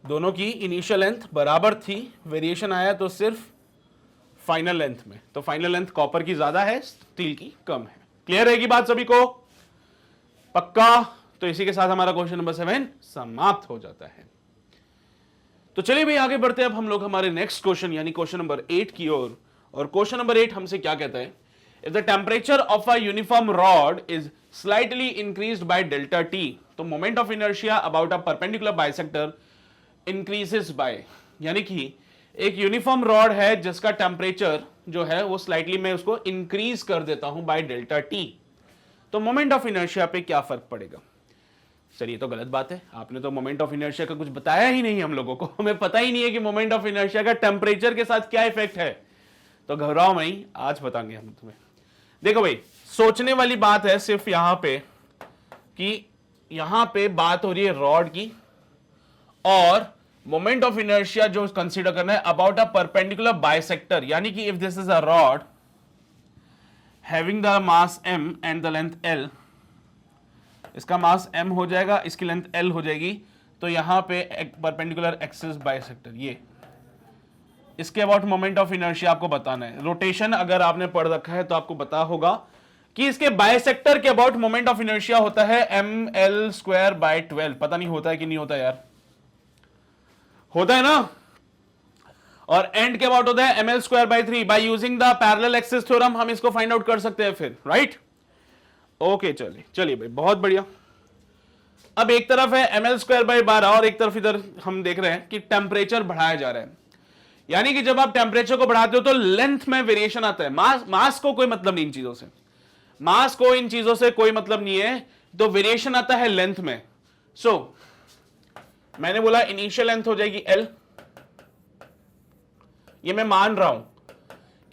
दोनों की इनिशियल लेंथ बराबर थी, वेरिएशन आया तो सिर्फ फाइनल लेंथ में, तो फाइनल लेंथ कॉपर की ज्यादा है, स्टील की कम है। क्लियर रहेगी बात सभी को, पक्का? तो इसी के साथ हमारा क्वेश्चन नंबर 7 समाप्त हो जाता है। तो चलिए भाई आगे बढ़ते हैं अब हम लोग हमारे नेक्स्ट क्वेश्चन यानी क्वेश्चन नंबर 8 की ओर। और क्वेश्चन नंबर 8 हमसे क्या कहता है, if the temperature of a uniform rod is slightly increased by delta T, तो moment of inertia about a perpendicular bisector increases by, यानी कि एक यूनिफॉर्म रॉड है जिसका टेम्परेचर जो है वो स्लाइटली मैं उसको इंक्रीज कर देता हूं बाय डेल्टा टी, तो मोमेंट ऑफ इनर्शिया पे क्या फर्क पड़ेगा। सर ये तो गलत बात है, आपने तो मोमेंट ऑफ इनर्शिया का कुछ बताया ही नहीं हम लोगों को, हमें पता ही नहीं है कि मोमेंट ऑफ इनर्शिया का टेम्परेचर के साथ क्या इफेक्ट है। तो घबराओ नहीं, आज बताएंगे हम तुम्हें। देखो भाई सोचने वाली बात है सिर्फ यहां पे कि यहां पे बात हो रही है रॉड की, और मोमेंट ऑफ इनर्शिया जो कंसीडर करना है अबाउट अ परपेंडिकुलर बाइसेक्टर, यानी कि if this is a rod having the mass m and the length l, इसका मास m हो जाएगा, इसकी लेंथ l हो जाएगी, तो यहां पे परपेंडिकुलर एक्सिस बाइसेक्टर, ये इसके अबाउट मोमेंट ऑफ इनर्शिया आपको बताना है। रोटेशन अगर आपने पढ़ रखा है तो आपको पता होगा कि इसके बाइसेक्टर के अबाउट मोमेंट ऑफ इनर्शिया होता है ml²/12। पता नहीं होता है कि नहीं होता यार, होता है ना। और एंड के अबाउट होता है ml²/3। By using the parallel axis theorem हम इसको फाइंड आउट कर सकते हैं फिर, राइट। ओके चलिए भाई बहुत बढ़िया। अब एक तरफ है ml²/12 और एक तरफ इधर हम देख रहे हैं कि टेम्परेचर बढ़ाया जा रहा है, यानी कि जब आप टेम्परेचर को बढ़ाते हो तो लेंथ में वेरिएशन आता है। मास को कोई मतलब नहीं इन चीजों से, मास को इन चीजों से कोई मतलब नहीं है, तो वेरिएशन आता है लेंथ में। सो मैंने बोला इनिशियल लेंथ हो जाएगी L, ये मैं मान रहा हूं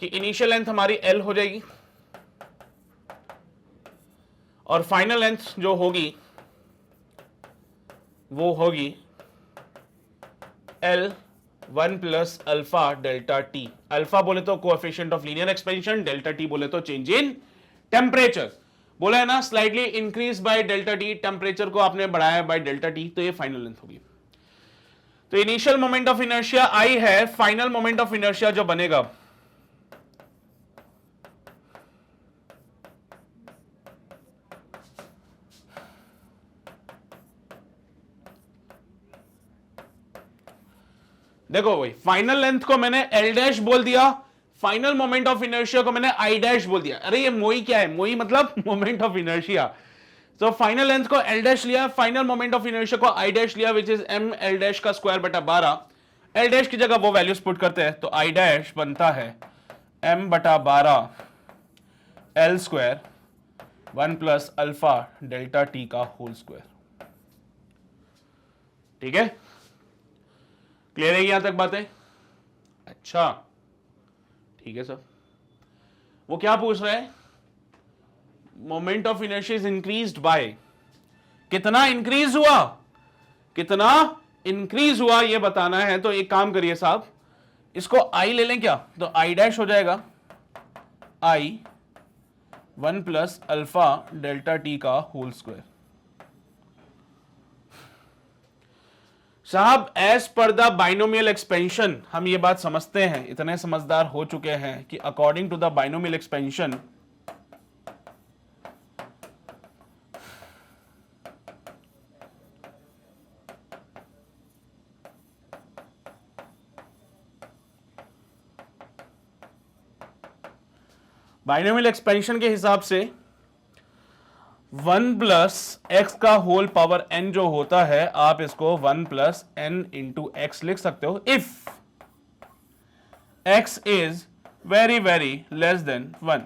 कि इनिशियल लेंथ हमारी L हो जाएगी, और फाइनल लेंथ जो होगी वो होगी L1 plus alpha delta T. Alpha बोले तो coefficient of linear expansion, delta T बोले तो चेंज इन टेम्परेचर। बोला है ना slightly increase by delta T, temperature को आपने बढ़ाया बाय डेल्टा टी, तो ये फाइनल लेंथ होगी। तो इनिशियल मोमेंट ऑफ इनर्शिया आई है, फाइनल मोमेंट ऑफ इनर्शिया जो बनेगा देखो भाई, फाइनल लेंथ को मैंने L डैश बोल दिया, फाइनल मोमेंट ऑफ इनर्शिया को मैंने I डैश बोल दिया। अरे ये मोई क्या है, मोई मतलब मोमेंट ऑफ इनर्शिया। तो फाइनल लेंथ को L डैश लिया, फाइनल मोमेंट ऑफ इनर्शिया को I डैश लिया, which is m L dash का स्क्वायर बटा 12। L डैश की जगह वो वैल्यूज पुट करते हैं, तो I डैश बनता है m बटा 12 L square 1 plus alpha delta T का होल स्क्वायर। ठीक है, क्लियर है यहां तक बातें? अच्छा ठीक है सर। वो क्या पूछ रहा है, moment of inertia is increased by, कितना इंक्रीज हुआ, कितना इंक्रीज हुआ ये बताना है। तो एक काम करिए साहब, इसको आई ले लें क्या, तो आई डैश हो जाएगा I 1 plus alpha delta T का होल स्क्वायर। साहब as per the binomial expansion हम ये बात समझते हैं, इतने समझदार हो चुके हैं कि according to the binomial expansion binomial expansion के हिसाब से 1 प्लस एक्स का होल पावर n जो होता है, आप इसको 1 प्लस n इंटू एक्स लिख सकते हो if x is very very less than 1।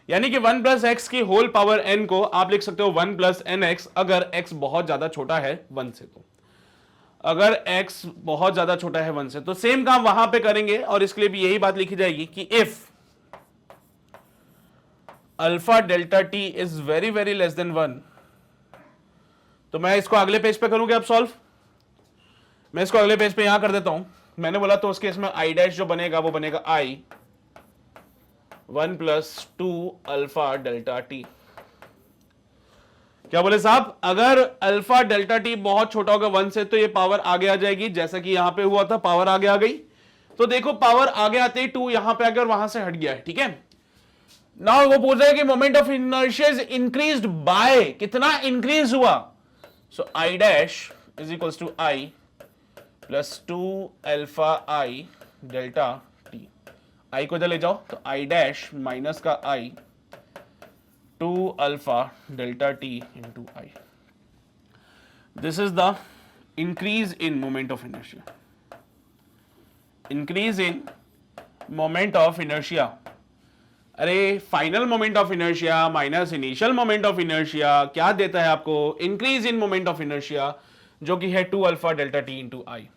यानी कि 1 प्लस एक्स की होल पावर n को आप लिख सकते हो 1 प्लस एन एक्स, अगर x बहुत ज्यादा छोटा है 1 से। तो अगर x बहुत ज्यादा छोटा है 1 से, तो सेम काम वहां पे करेंगे और इसके लिए भी यही बात लिखी जाएगी कि if alpha delta T is very very less than 1, तो मैं इसको अगले पेज पे करूंगा अब सॉल्व। मैं इसको अगले पेज पे यहां कर देता हूं। मैंने बोला तो उस केस में आई डैश जो बनेगा वो बनेगा आई 1 प्लस 2 अल्फा डेल्टा टी। क्या बोले साहब, अगर अल्फा डेल्टा टी बहुत छोटा होगा 1 से, तो ये पावर आगे आ जाएगी, जैसा कि यहां पे हुआ था, पावर आगे आ गई। तो देखो पावर आगे आते ही 2 यहां पे आ गया और वहां से हट गया है। ठीक है, नाउ वो पूछ रहा है कि moment of inertia is increased by, कितना इंक्रीज हुआ। So I dash is equals to I plus 2 alpha I delta T. I को इधर ले जाओ, तो आई डैश माइनस का I 2 alpha delta T into I. This is the increase in moment of inertia, increase in moment of inertia. अरे final moment of inertia minus initial moment of inertia क्या देता है आपको, increase in moment of inertia, जो कि है 2 alpha delta T into आई।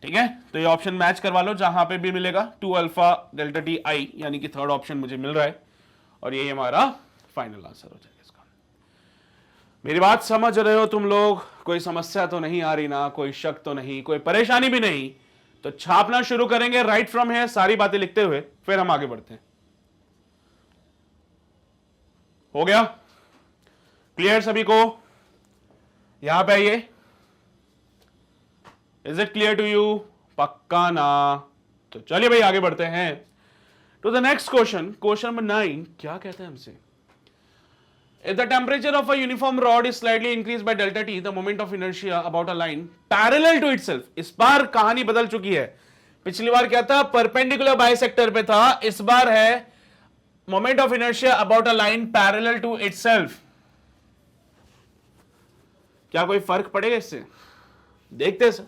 ठीक है, तो ये ऑप्शन मैच करवा लो, जहां पे भी मिलेगा 2 अल्फा डेल्टा टी आई, यानी कि थर्ड ऑप्शन मुझे मिल रहा है, और यही हमारा फाइनल आंसर हो जाएगा इसका। मेरी बात समझ रहे हो तुम लोग? कोई समस्या तो नहीं आ रही ना, कोई शक तो नहीं, कोई परेशानी भी नहीं? तो छापना शुरू करेंगे राइट फ्रॉम है, सारी बातें लिखते हुए, फिर हम आगे बढ़ते हैं। हो गया क्लियर सभी को? यहां पे आइए, is it clear to you? पक्का ना? तो चलिए भाई आगे बढ़ते हैं to the next question. Question number 9 क्या कहते हैं हमसे, if the temperature of a uniform rod is slightly increased by delta t, the moment of inertia about a line parallel to itself। इस बार कहानी बदल चुकी है, पिछली बार क्या था, परपेंडिकुलर बाइसेक्टर पे था, इस बार है moment of inertia about a line parallel to itself। क्या कोई फर्क पड़ेगा इससे? देखते हैं सर।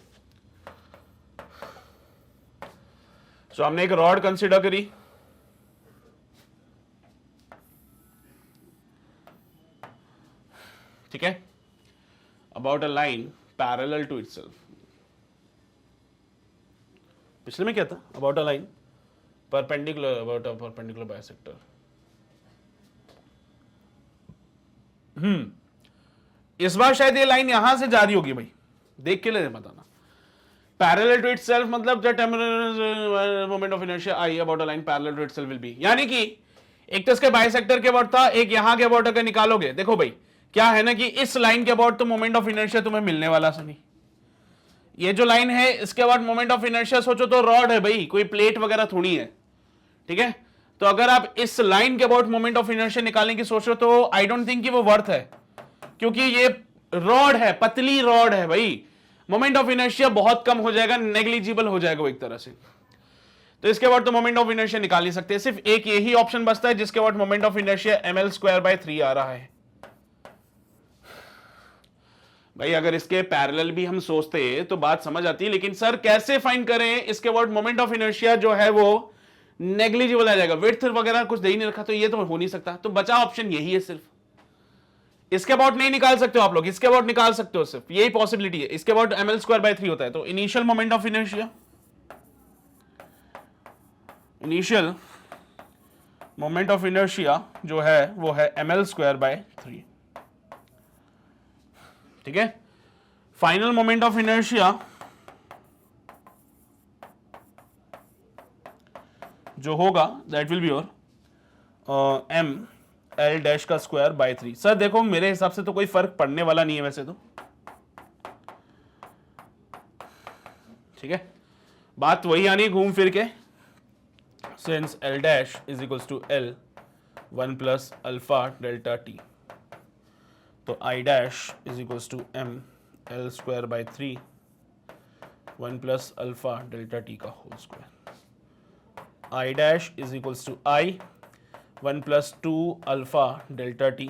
सो हमने एक रॉड कंसिडर करी, ठीक है, about a line parallel to itself. पिछले में क्या था? About a line perpendicular, about a perpendicular bisector. इस बार शायद ये लाइन यहां से जारी होगी भाई, देख के ले बताना। पैरेलल टू इटसेल्फ मतलब the temperature moment of inertia I about a line parallel to itself will be, यानी कि एक तो इसके बाइसेक्टर के अबाउट था, एक यहां के अबाउट अगर निकालोगे, देखो भाई क्या है ना कि इस लाइन के अबाउट तो मोमेंट ऑफ इनर्शिया तुम्हें मिलने वाला से नहीं। ये जो लाइन है इसके बाद मोमेंट ऑफ इनर्शिया सोचो तो रॉड है भाई, कोई प्लेट वगैरह थोड़ी है, ठीक है। तो अगर आप इस लाइन के अबाउट मोमेंट ऑफ इनर्शिया निकालने की सोचो तो आई डोंट थिंक कि वो वर्थ है, क्योंकि ये रॉड है, पतली रॉड है भाई, मोमेंट ऑफ इनर्शिया बहुत कम हो जाएगा, नेग्लिजिबल हो जाएगा वो एक तरह से। तो इसके बाद तो मोमेंट ऑफ इनर्शिया निकाल नहीं सकते, सिर्फ एक यही ऑप्शन बचता है जिसके बाद मोमेंट ऑफ इनर्शिया ml²/3 आ रहा है। भाई अगर इसके पैरेलल भी हम सोचते तो बात समझ आती, लेकिन सर कैसे फाइंड करें इसके बाद मोमेंट ऑफ इनर्शिया जो है वो नेग्लिजिबल आ जाएगा, विड्थ वगैरह कुछ दे ही नहीं रखा, तो ये तो हो नहीं सकता। तो बचा ऑप्शन यही है, सिर्फ इसके अबाउट नहीं निकाल सकते हो आप लोग, इसके अबाउट निकाल सकते हो, सिर्फ यही पॉसिबिलिटी है। इसके अबाउट ml²/3 होता है, तो initial moment of inertia, initial moment of inertia जो है वो है ml²/3, ठीक है। फाइनल मोमेंट ऑफ इनर्शिया जो होगा that will be your ml' का स्क्वायर/3। सर देखो मेरे हिसाब से तो कोई फर्क पड़ने वाला नहीं है वैसे तो, ठीक है, बात वही आनी घूम फिर के, since l' is equals to l 1 plus alpha delta t, तो I' is equals to ml²/3 1 plus alpha delta t का whole square. I' is equals to I 1 plus 2 alpha delta t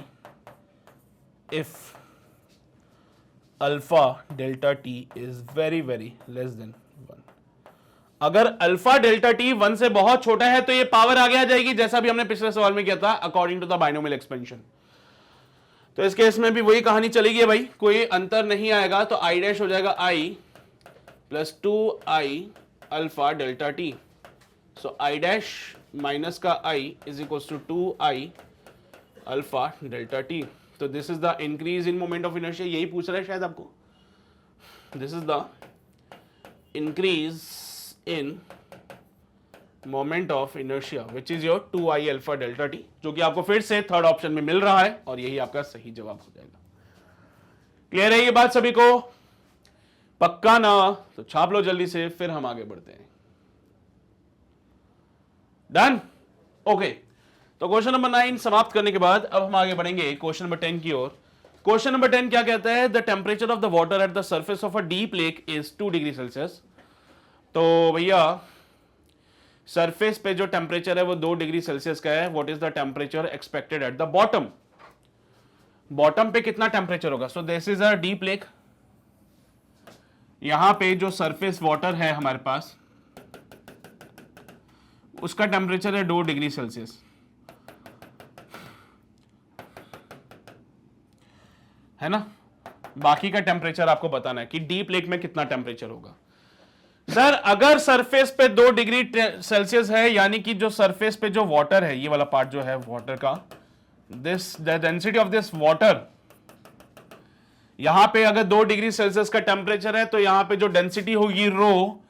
if alpha delta t is very very less than 1। अगर alpha delta t 1 से बहुत छोटा है तो ये power आगे आ जाएगी, जैसा भी हमने पिछले सवाल में किया था according to the binomial expansion. तो इस केस में भी वही कहानी चलेगी भाई, कोई अंतर नहीं आएगा, तो I' हो जाएगा I plus 2I alpha delta t। So I' minus का I is equal to 2I alpha delta t। तो this is the increase in moment of inertia, यही पूछ रहा है शायद आपको, this is the increase in moment of inertia which is your 2I alpha delta t, जो कि आपको फिर से थर्ड ऑप्शन में मिल रहा है और यही आपका सही जवाब हो जाएगा। क्लियर है ये बात सभी को? पक्का ना? तो छाप लो जल्दी से, फिर हम आगे बढ़ते हैं। डन? ओके, तो क्वेश्चन नंबर 9 समाप्त करने के बाद अब हम आगे बढ़ेंगे क्वेश्चन नंबर 10 की ओर। क्वेश्चन नंबर 10 क्या कहता है? The temperature of the water at the surface of a deep lake is 2 degree Celsius. तो भैया सरफेस पे जो टेम्परेचर है वो 2 डिग्री सेल्सियस का है। What is the temperature expected at the bottom? Bottom पे कितना टेम्परेचर होगा? So this is a deep lake, यहां पे जो सरफेस वाटर है हमारे पास उसका टेम्परेचर है 2 डिग्री सेल्सियस, है ना। बाकी का टेम्परेचर आपको बताना है कि डीप लेक में कितना टेम्परेचर होगा। सर अगर सरफेस पे 2 डिग्री सेल्सियस है, यानी कि जो सरफेस पे जो वाटर है, ये वाला पार्ट जो है वाटर का, this the density of this water, यहां पे अगर 2 डिग्री सेल्सियस का टेम्परेचर है तो यहां पे जो डेंसिटी होगी रो,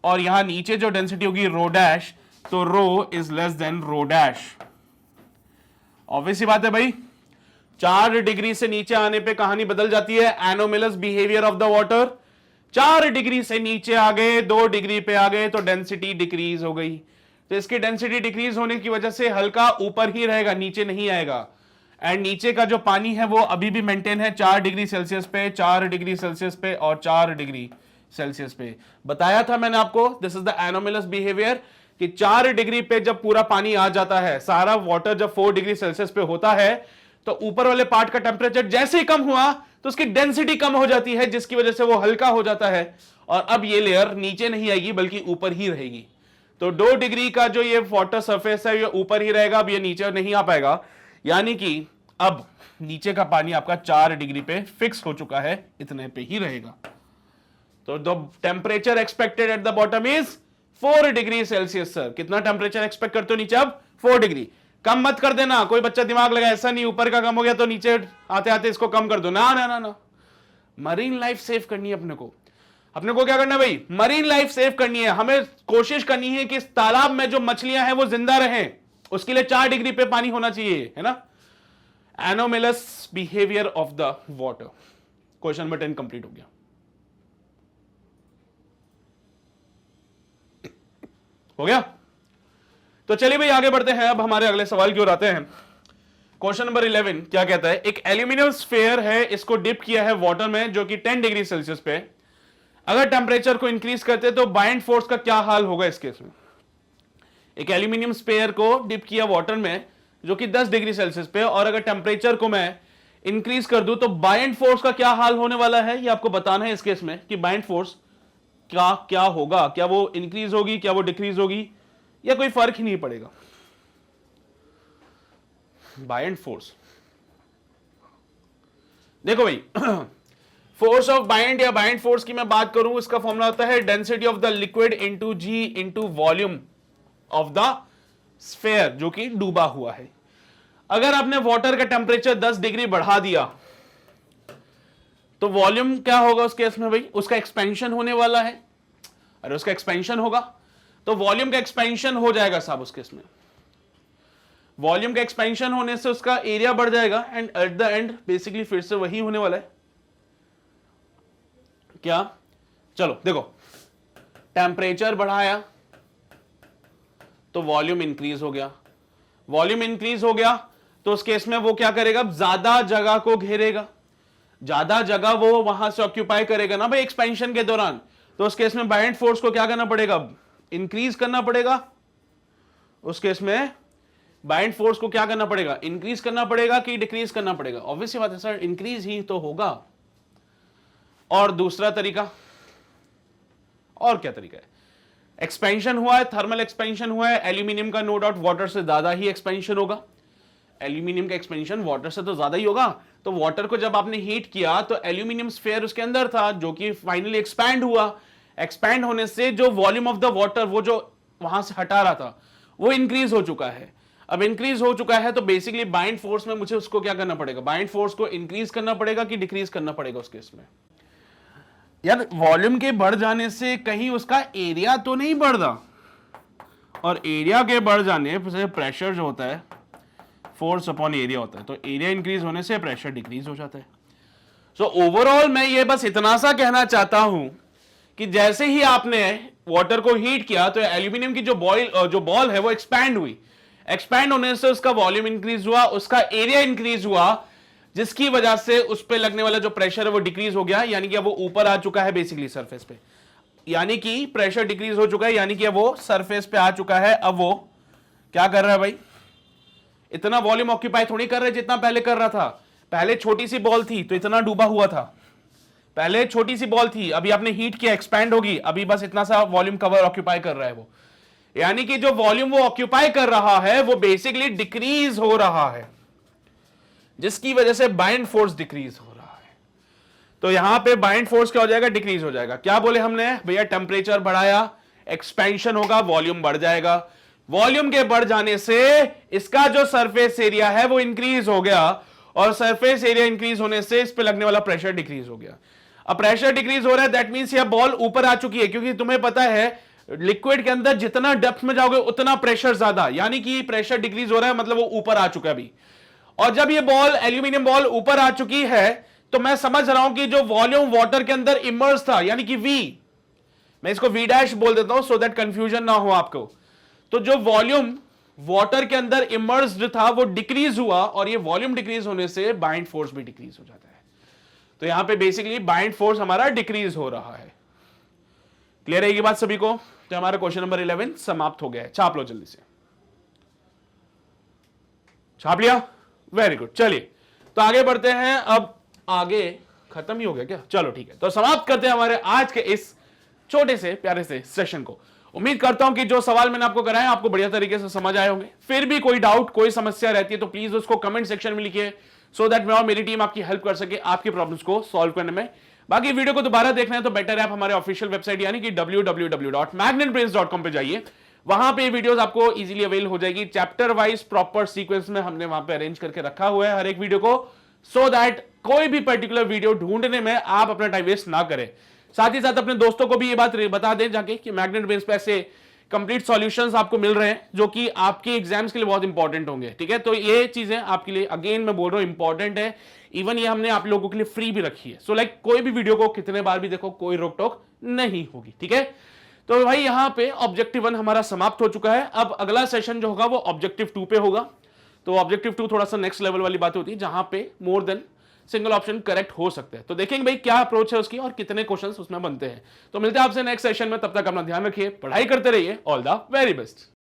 और यहां नीचे जो डेंसिटी होगी रो डैश, तो rho is less than rho dash. Obvious सी बात है भाई, 4 डिग्री से नीचे आने पे कहानी बदल जाती है। Anomalous behaviour of the water, 4 degree से नीचे आ गए, 2 डिग्री पे आ गए तो डेंसिटी डिक्रीज हो गई। तो इसकी डेंसिटी डिक्रीज होने की वजह से हल्का ऊपर ही रहेगा, नीचे नहीं आएगा। एंड नीचे का जो पानी है वो अभी भी मेंटेन है 4 डिग्री सेल्सियस पे, 4 डिग्री सेल्सियस पे और 4 डिग्री सेल्सियस पे। बताया था मैंने आपको, this is the anomalous behaviour, कि 4 डिग्री पे जब पूरा पानी आ जाता है, सारा वाटर जब 4 डिग्री सेल्सियस पे होता है, तो ऊपर वाले पार्ट का टेम्परेचर जैसे ही कम हुआ तो उसकी डेंसिटी कम हो जाती है, जिसकी वजह से वो हल्का हो जाता है और अब ये लेयर नीचे नहीं आएगी बल्कि ऊपर ही रहेगी। तो 2 डिग्री का जो ये वाटर सरफेस है ये ऊपर ही रहेगा, अब ये नीचे नहीं आ पाएगा, यानी कि अब नीचे का पानी आपका 4 डिग्री पे फिक्स हो चुका है, इतने पे ही रहेगा। तो the temperature expected at the bottom is 4 degree Celsius. Sir कितना टेम्परेचर एक्सपेक्ट करते हो नीचे? अब 4 डिग्री। कम मत कर देना, कोई बच्चा दिमाग लगा ऐसा नहीं ऊपर का कम हो गया तो नीचे आते आते इसको कम कर दो, ना ना ना ना। मरीन लाइफ सेव करनी है अपने को। अपने को क्या करना है भाई? मरीन लाइफ सेव करनी है। हमें कोशिश करनी है कि इस तालाब में जो मछलियां हैं वो जिंदा रहें, उसके लिए 4 डिग्री पे पानी होना चाहिए, है ना। Anomalous behaviour of the water. Question number 10 complete हो गया। हो गया? तो चलिए भाई आगे बढ़ते हैं। अब हमारे अगले सवाल की ओर आते हैं। क्वेश्चन नंबर 11 क्या कहता है? एक एल्यूमिनियम स्फीयर है, इसको डिप किया है वाटर में जो कि 10 डिग्री सेल्सियस पे। अगर टेम्परेचर को इंक्रीज करते तो बाइंड फोर्स का क्या हाल होगा इस केस में? एक एल्यूमिनियम स्फीयर को डिप किया वाटर में जो कि 10 डिग्री सेल्सियस पे, और अगर टेम्परेचर को मैं इंक्रीज कर दूं तो बाइंड फोर्स का क्या हाल होने वाला है, ये आपको बताना है इस केस में कि बाइंड फोर्स क्या होगा। क्या वो इंक्रीज होगी, क्या वो डिक्रीज होगी, या कोई फर्क ही नहीं पड़ेगा। बाइंड फोर्स देखो भाई, फोर्स ऑफ बाइंड या बाइंड फोर्स की मैं बात करूं, इसका फॉर्मूला होता है density of the liquid into G into volume of the sphere जो कि डूबा हुआ है। अगर आपने वाटर का टेम्परेचर 10 डिग्री बढ़ा दिया तो वॉल्यूम क्या होगा उस केस में भाई? उसका एक्सपेंशन होने वाला है। अरे उसका एक्सपेंशन होगा तो वॉल्यूम का एक्सपेंशन हो जाएगा साहब उस केस में। वॉल्यूम का एक्सपेंशन होने से उसका एरिया बढ़ जाएगा and at the end basically फिर से वही होने वाला है। क्या? चलो देखो, टेम्परेचर बढ़ाया तो वॉल्यूम इंक्रीज हो गया। वॉल्यूम इंक्रीज हो गया तो उस केस में वो क्या करेगा? ज्यादा जगह को घेरेगा, ज्यादा जगह वो वहां से ऑक्यूपाई करेगा ना भाई एक्सपेंशन के दौरान। तो उस केस में बाइंड फोर्स को क्या करना पड़ेगा? इंक्रीज करना पड़ेगा। उस केस में बाइंड फोर्स को क्या करना पड़ेगा? इंक्रीज करना पड़ेगा कि डिक्रीज करना पड़ेगा? ऑब्वियस बात है सर, इंक्रीज ही तो होगा। और दूसरा तरीका, और क्या तरीका है? एक्सपेंशन हुआ है, थर्मल एक्सपेंशन हुआ है। एल्यूमिनियम का नो डाउट वाटर से ज्यादा ही एक्सपेंशन होगा। एल्यूमिनियम का एक्सपेंशन वाटर से तो ज्यादा ही होगा। तो वाटर को जब आपने हीट किया तो एल्यूमिनियम स्फीयर उसके अंदर था जो कि फाइनली एक्सपैंड हुआ। एक्सपैंड होने से जो वॉल्यूम ऑफ द वाटर वो जो वहां से हटा रहा था वो इंक्रीज हो चुका है। अब इंक्रीज हो चुका है तो बेसिकली बाइंड फोर्स में मुझे उसको क्या करना पड़ेगा? बाइंड फोर्स को इंक्रीज करना पड़ेगा कि डिक्रीज करना पड़ेगा उस केस में? यार वॉल्यूम के बढ़ जाने से कहीं उसका एरिया तो नहीं बढ़ रहा, और एरिया के बढ़ जाने से प्रेशर जो होता है फोर्स अपॉन एरिया होता है, तो एरिया इंक्रीज होने से प्रेशर डिक्रीज हो जाता है। सो ओवरऑल मैं ये बस इतना सा कहना चाहता हूं कि जैसे ही आपने वाटर को हीट किया तो एल्यूमिनियम की जो बॉल है वो एक्सपैंड हुई। एक्सपैंड होने से उसका वॉल्यूम इंक्रीज हुआ, उसका एरिया इंक्रीज हुआ, जिसकी वजह से उस पर लगने वाला जो प्रेशर है वो डिक्रीज हो गया, यानी कि अब वो ऊपर आ चुका है बेसिकली सरफेस पे। यानी कि प्रेशर डिक्रीज हो चुका है, यानी कि अब वो सरफेस पे आ चुका है। अब वो क्या कर रहा है भाई? इतना वॉल्यूम ऑक्यूपाई थोड़ी कर रहा है जितना पहले कर रहा था। पहले छोटी सी बॉल थी तो इतना डूबा हुआ था, पहले छोटी सी बॉल थी, अभी आपने हीट किया एक्सपैंड होगी, अभी बस इतना सा वॉल्यूम कवर ऑक्यूपाई कर रहा है वो। यानी कि जो वॉल्यूम वो ऑक्यूपाई कर रहा है वो बेसिकली डिक्रीज हो रहा है, जिसकी वजह से बाइंड फोर्स डिक्रीज हो रहा है। तो यहां पे बाइंड फोर्स क्या हो जाएगा? डिक्रीज हो जाएगा। क्या बोले हमने भैया? टेम्परेचर बढ़ाया, एक्सपेंशन होगा, वॉल्यूम बढ़ जाएगा। वॉल्यूम के बढ़ जाने से इसका जो सरफेस एरिया है वो इंक्रीज हो गया, और सरफेस एरिया इंक्रीज होने से इस पे लगने वाला प्रेशर डिक्रीज हो गया। अब प्रेशर डिक्रीज हो रहा है, दैट मींस यह बॉल ऊपर आ चुकी है, क्योंकि तुम्हें पता है लिक्विड के अंदर जितना डेप्थ में जाओगे उतना प्रेशर ज्यादा, यानी कि प्रेशर डिक्रीज हो रहा है, मतलब वो ऊपर आ चुका है अभी। और जब ये बॉल एल्यूमिनियम बॉल ऊपर आ चुकी है तो मैं समझ रहा हूं कि जो वॉल्यूम वाटर के अंदर इमर्स था, यानी कि V, मैं इसको V डैश बोल देता हूं सो दैट कंफ्यूजन ना हो आपको। तो जो वॉल्यूम वाटर के अंदर इमर्स्ड था वो डिक्रीज हुआ, और ये वॉल्यूम डिक्रीज होने से बाइंड फोर्स भी डिक्रीज हो जाता है। तो यहां पे बेसिकली बाइंड फोर्स हमारा डिक्रीज हो रहा है। क्लियर है ये बात सभी को? तो हमारा क्वेश्चन नंबर 11 समाप्त हो गया है। छाप लो जल्दी से, छाप लिया? Very good. चलिए तो आगे बढ़ते हैं। अब आगे खत्म ही हो गया क्या? चलो ठीक है, तो समाप्त करते हैं हमारे आज के इस छोटे से प्यारे से सेशन को। उम्मीद करता हूं कि जो सवाल मैंने आपको कराए आपको बढ़िया तरीके से समझ आए होंगे। फिर भी कोई डाउट, कोई समस्या रहती है तो प्लीज उसको कमेंट सेक्शन में लिखिए, सो दैट मैं और मेरी टीम आपकी हेल्प कर सके आपकी प्रॉब्लम्स को सॉल्व करने में। बाकी वीडियो को दोबारा देखना है तो बेटर है आप हमारे ऑफिशियल वेबसाइट यानी कि www.magnetbrains.com पे जाइए, वहां पे वीडियोस आपको इजीली अवेल हो जाएगी। चैप्टर वाइज प्रॉपर सीक्वेंस में हमने वहां पे अरेंज करके रखा हुआ है हर एक वीडियो को, सो दैट कोई भी पर्टिकुलर वीडियो ढूंढने में आप अपना टाइम वेस्ट ना करें। साथ ही साथ अपने दोस्तों को भी ये बात बता दें जाके कि मैग्नेट ब्रेन्स पे ऐसे कंप्लीट सॉल्यूशंस आपको मिल रहे हैं जो कि आपके एग्जाम्स के लिए बहुत इंपॉर्टेंट होंगे। ठीक है, तो ये चीजें आपके लिए अगेन मैं बोल रहा हूं इंपॉर्टेंट है। इवन ये हमने आप लोगों के लिए फ्री भी रखी है, सो लाइक कोई भी वीडियो को कितने बार भी देखो, कोई रोक टोक नहीं होगी। ठीक है, तो भाई यहां पे ऑब्जेक्टिव 1 हमारा समाप्त हो चुका है। अब अगला सेशन जो होगा वो ऑब्जेक्टिव 2 पे होगा। तो ऑब्जेक्टिव 2 थोड़ा सा नेक्स्ट लेवल वाली बात होती है जहां पे more than single option correct हो सकते हैं। तो देखेंगे भाई क्या अप्रोच है उसकी और कितने क्वेश्चंस उसमें बनते हैं। तो मिलते हैं आपसे नेक्स्ट सेशन में, तब तक अपना ध्यान रखिए, पढ़ाई करते रहिए, ऑल द वेरी बेस्ट।